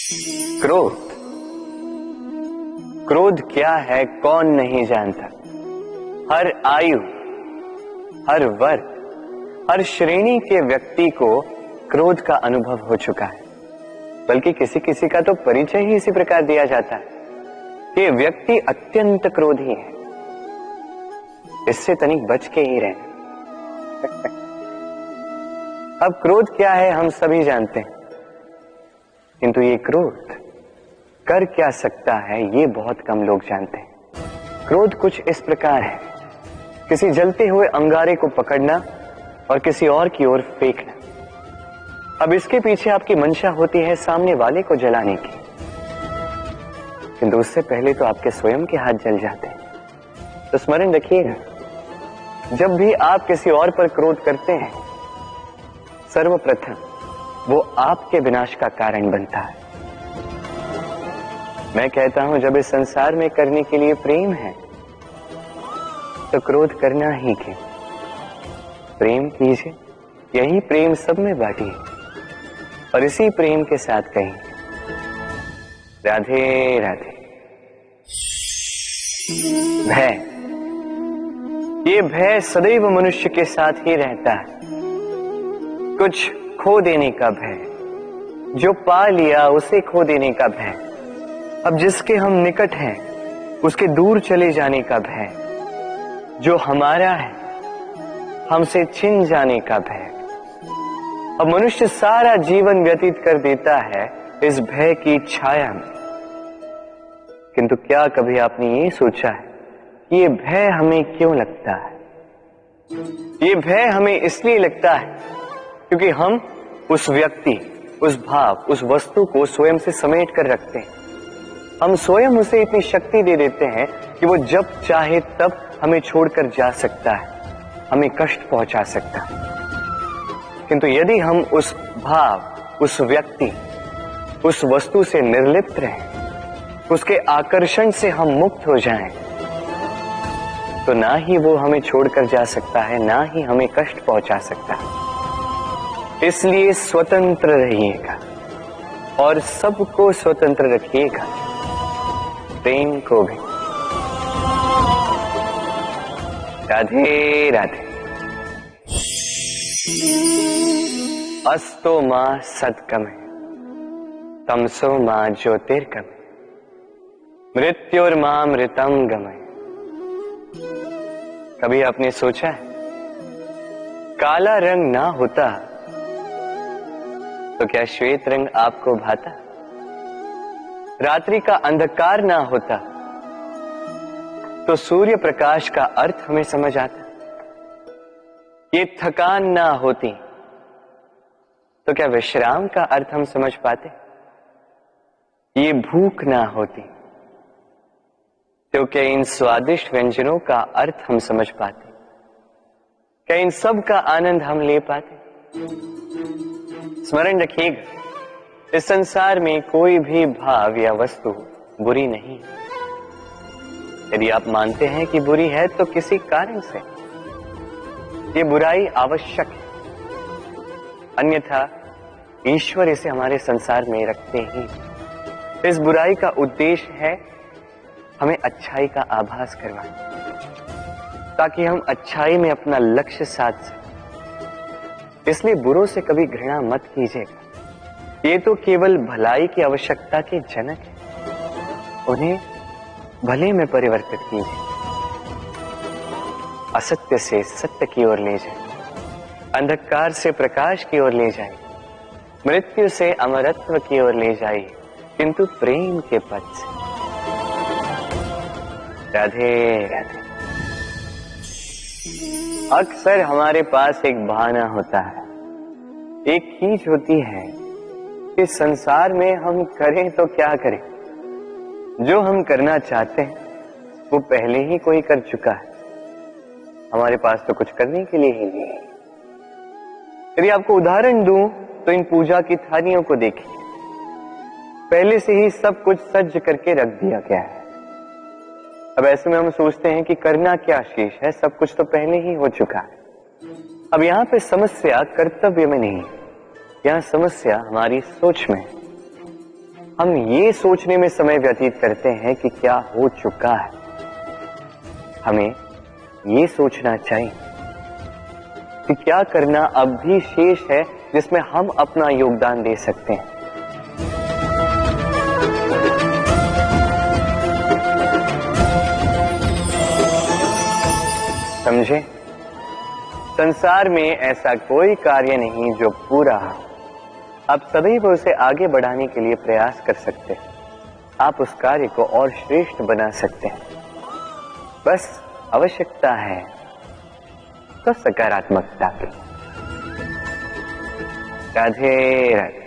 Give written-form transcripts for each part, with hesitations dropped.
क्रोध। क्रोध क्या है कौन नहीं जानता। हर आयु, हर वर्ग, हर श्रेणी के व्यक्ति को क्रोध का अनुभव हो चुका है। बल्कि किसी किसी का तो परिचय ही इसी प्रकार दिया जाता है कि व्यक्ति अत्यंत क्रोधी है, इससे तनिक बच के ही रहे। अब क्रोध क्या है हम सभी जानते हैं, किंतु ये क्रोध कर क्या सकता है ये बहुत कम लोग जानते हैं। क्रोध कुछ इस प्रकार है, किसी जलते हुए अंगारे को पकड़ना और किसी और की ओर फेंकना। अब इसके पीछे आपकी मंशा होती है सामने वाले को जलाने की, किंतु उससे पहले तो आपके स्वयं के हाथ जल जाते हैं। तो स्मरण रखिएगा, जब भी आप किसी और पर क्रोध करते हैं, सर्वप्रथम वो आपके विनाश का कारण बनता है। मैं कहता हूं जब इस संसार में करने के लिए प्रेम है तो क्रोध करना ही क्यों। प्रेम कीजिए, यही प्रेम सब में बांटिए और इसी प्रेम के साथ कहेंगे राधे राधे। भय, ये भय सदैव मनुष्य के साथ ही रहता है। कुछ खो देने का भय, जो पा लिया उसे खो देने का भय, अब जिसके हम निकट हैं उसके दूर चले जाने का भय, जो हमारा है हमसे छिन जाने का भय। अब मनुष्य सारा जीवन व्यतीत कर देता है इस भय की छाया में। किंतु क्या कभी आपने ये सोचा है कि ये भय हमें क्यों लगता है? ये भय हमें इसलिए लगता है क्योंकि हम उस व्यक्ति, उस भाव, उस वस्तु को स्वयं से समेट कर रखते हैं। हम स्वयं उसे इतनी शक्ति दे देते हैं कि वो जब चाहे तब हमें छोड़कर जा सकता है, हमें कष्ट पहुंचा सकता है। किंतु यदि हम उस भाव, उस व्यक्ति, उस वस्तु से निर्लिप्त रहें, उसके आकर्षण से हम मुक्त हो जाएं, तो ना ही वो हमें छोड़कर जा सकता है, ना ही हमें कष्ट पहुंचा सकता है। इसलिए स्वतंत्र रहिएगा और सबको स्वतंत्र रखिएगा, प्रेम को भी। राधे राधे। अस्तो मां सत्कमे, तमसो मां ज्योतिर्गमे, मृत्युर्मां मृतम गमय। कभी आपने सोचा है काला रंग ना होता तो क्या श्वेत रंग आपको भाता? रात्रि का अंधकार ना होता तो सूर्य प्रकाश का अर्थ हमें समझ आता? ये थकान ना होती तो क्या विश्राम का अर्थ हम समझ पाते? ये भूख ना होती तो क्या इन स्वादिष्ट व्यंजनों का अर्थ हम समझ पाते? क्या इन सब का आनंद हम ले पाते? स्मरण रखिएगा, इस संसार में कोई भी भाव या वस्तु बुरी नहीं। यदि आप मानते हैं कि बुरी है तो किसी कारण से ये बुराई आवश्यक है, अन्यथा ईश्वर इसे हमारे संसार में रखते ही। इस बुराई का उद्देश्य है हमें अच्छाई का आभास करवाना, ताकि हम अच्छाई में अपना लक्ष्य साध सकें। इसलिए बुरों से कभी घृणा मत कीजिएगा, ये तो केवल भलाई की आवश्यकता के जनक है। उन्हें भले में परिवर्तित कीजिए, असत्य से सत्य की ओर ले जाए, अंधकार से प्रकाश की ओर ले जाए, मृत्यु से अमरत्व की ओर ले जाइए, किंतु प्रेम के पथ से। राधे राधे। अक्सर हमारे पास एक बहाना होता है, एक खींच होती है कि संसार में हम करें तो क्या करें, जो हम करना चाहते हैं वो पहले ही कोई कर चुका है, हमारे पास तो कुछ करने के लिए ही नहीं है। यदि आपको उदाहरण दूं तो इन पूजा की थालियों को देखिए, पहले से ही सब कुछ सज्ज करके रख दिया गया है। अब ऐसे में हम सोचते हैं कि करना क्या शेष है, सब कुछ तो पहले ही हो चुका है। अब यहाँ पे समस्या कर्तव्य में नहीं है, यहाँ समस्या हमारी सोच में है। हम ये सोचने में समय व्यतीत करते हैं कि क्या हो चुका है। हमें ये सोचना चाहिए कि क्या करना अब भी शेष है जिसमें हम अपना योगदान दे सकते हैं। समझे? संसार में ऐसा कोई कार्य नहीं जो पूरा हो। आप सदैव उसे आगे बढ़ाने के लिए प्रयास कर सकते हैं। आप उस कार्य को और श्रेष्ठ बना सकते हैं। बस आवश्यकता है तो सकारात्मकता की। राधे राधे।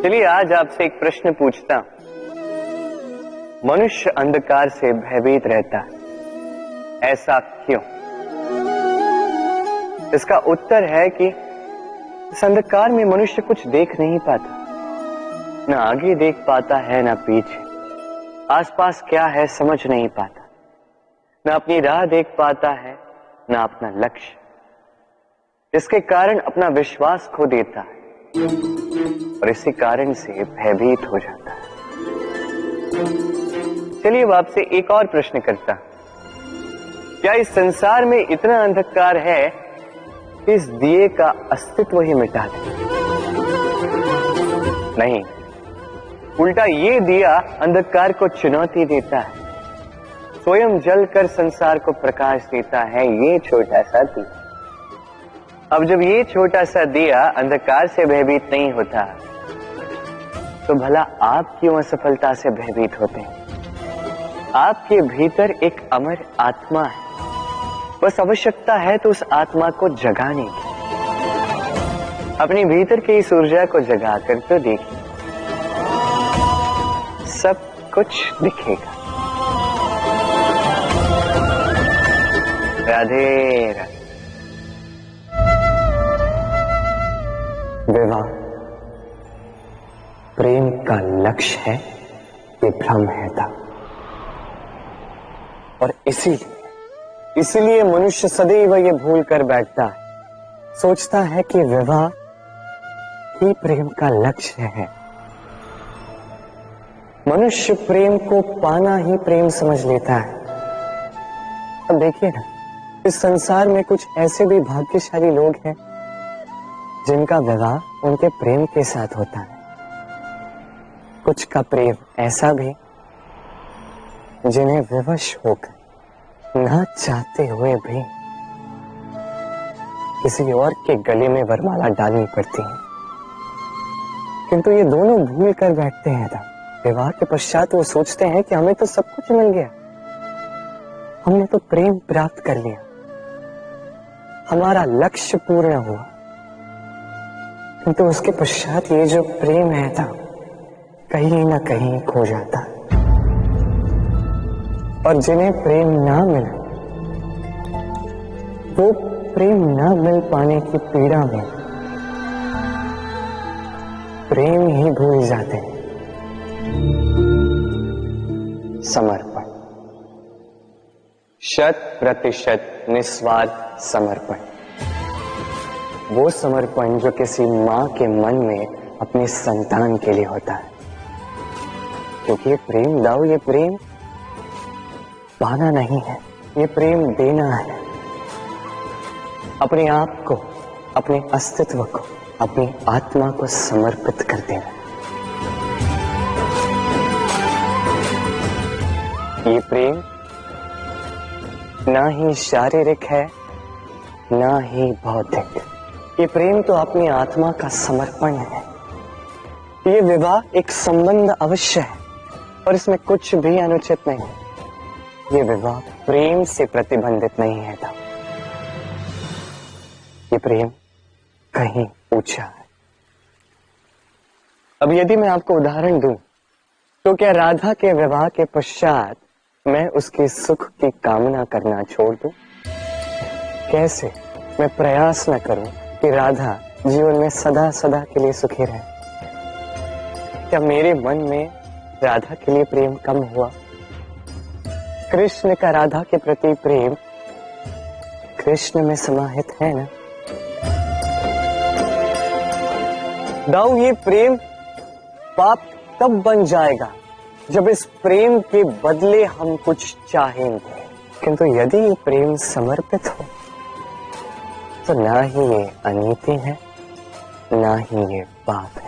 चलिए आज आपसे एक प्रश्न पूछता हूं। मनुष्य अंधकार से भयभीत रहता है, ऐसा क्यों? इसका उत्तर है कि इस अंधकार में मनुष्य कुछ देख नहीं पाता। न आगे देख पाता है न पीछे। आसपास क्या है समझ नहीं पाता। न अपनी राह देख पाता है न अपना लक्ष्य। इसके कारण अपना विश्वास खो देता है और इसी कारण से भयभीत हो जाता है। चलिए अब आपसे एक और प्रश्न करता हूं। क्या इस संसार में इतना अंधकार है कि इस दिए का अस्तित्व ही मिटा दे? नहीं, उल्टा ये दिया अंधकार को चुनौती देता है। स्वयं जलकर संसार को प्रकाश देता है ये छोटा सा दिया। अब जब ये छोटा सा दिया अंधकार से भयभीत नहीं होता तो भला आप क्यों असफलता से भयभीत होते हैं? आपके भीतर एक अमर आत्मा है। बस आवश्यकता है तो उस आत्मा को जगाने की। अपने भीतर की इस ऊर्जा को जगाकर तो देखिए, सब कुछ दिखेगा। राधे राधे। विवाह प्रेम का लक्ष्य है, ये भ्रम है था। और इसीलिए मनुष्य सदैव ये भूल कर बैठता है। सोचता है कि विवाह ही प्रेम का लक्ष्य है। मनुष्य प्रेम को पाना ही प्रेम समझ लेता है। अब देखिए ना, इस संसार में कुछ ऐसे भी भाग्यशाली लोग हैं जिनका विवाह उनके प्रेम के साथ होता है। कुछ का प्रेम ऐसा भी जिन्हें विवश होकर ना चाहते हुए भी किसी और के गले में वरमाला डालनी पड़ती है। किंतु ये दोनों भूल कर बैठते हैं था। विवाह के पश्चात वो सोचते हैं कि हमें तो सब कुछ मिल गया, हमने तो प्रेम प्राप्त कर लिया, हमारा लक्ष्य पूर्ण हुआ। किंतु उसके पश्चात ये जो प्रेम है था कहीं ना कहीं खो जाता। और जिन्हें प्रेम ना मिले वो प्रेम ना मिल पाने की पीड़ा में प्रेम ही भूल जाते हैं। समर्पण, 100% निस्वार्थ समर्पण। वो समर्पण जो किसी मां के मन में अपने संतान के लिए होता है। क्योंकि ये प्रेम लाओ, ये प्रेम पाना नहीं है, ये प्रेम देना है। अपने आप को, अपने अस्तित्व को, अपनी आत्मा को समर्पित कर देना। ये प्रेम ना ही शारीरिक है ना ही भौतिक। ये प्रेम तो अपनी आत्मा का समर्पण है। ये विवाह एक संबंध अवश्य है और इसमें कुछ भी अनुचित नहीं। ये विवाह प्रेम से प्रतिबंधित नहीं है था। ये प्रेम कहीं ऊंचा है। अब यदि मैं आपको उदाहरण दूं तो क्या राधा के विवाह के पश्चात मैं उसके सुख की कामना करना छोड़ दूं? कैसे मैं प्रयास न करूं कि राधा जीवन में सदा सदा के लिए सुखी रहे? क्या मेरे मन में राधा के लिए प्रेम कम हुआ? कृष्ण का राधा के प्रति प्रेम कृष्ण में समाहित है ना। दाऊ, ये प्रेम पाप तब बन जाएगा जब इस प्रेम के बदले हम कुछ चाहेंगे, किंतु यदि ये प्रेम समर्पित हो तो ना ही ये अनीति है, ना ही ये पाप है।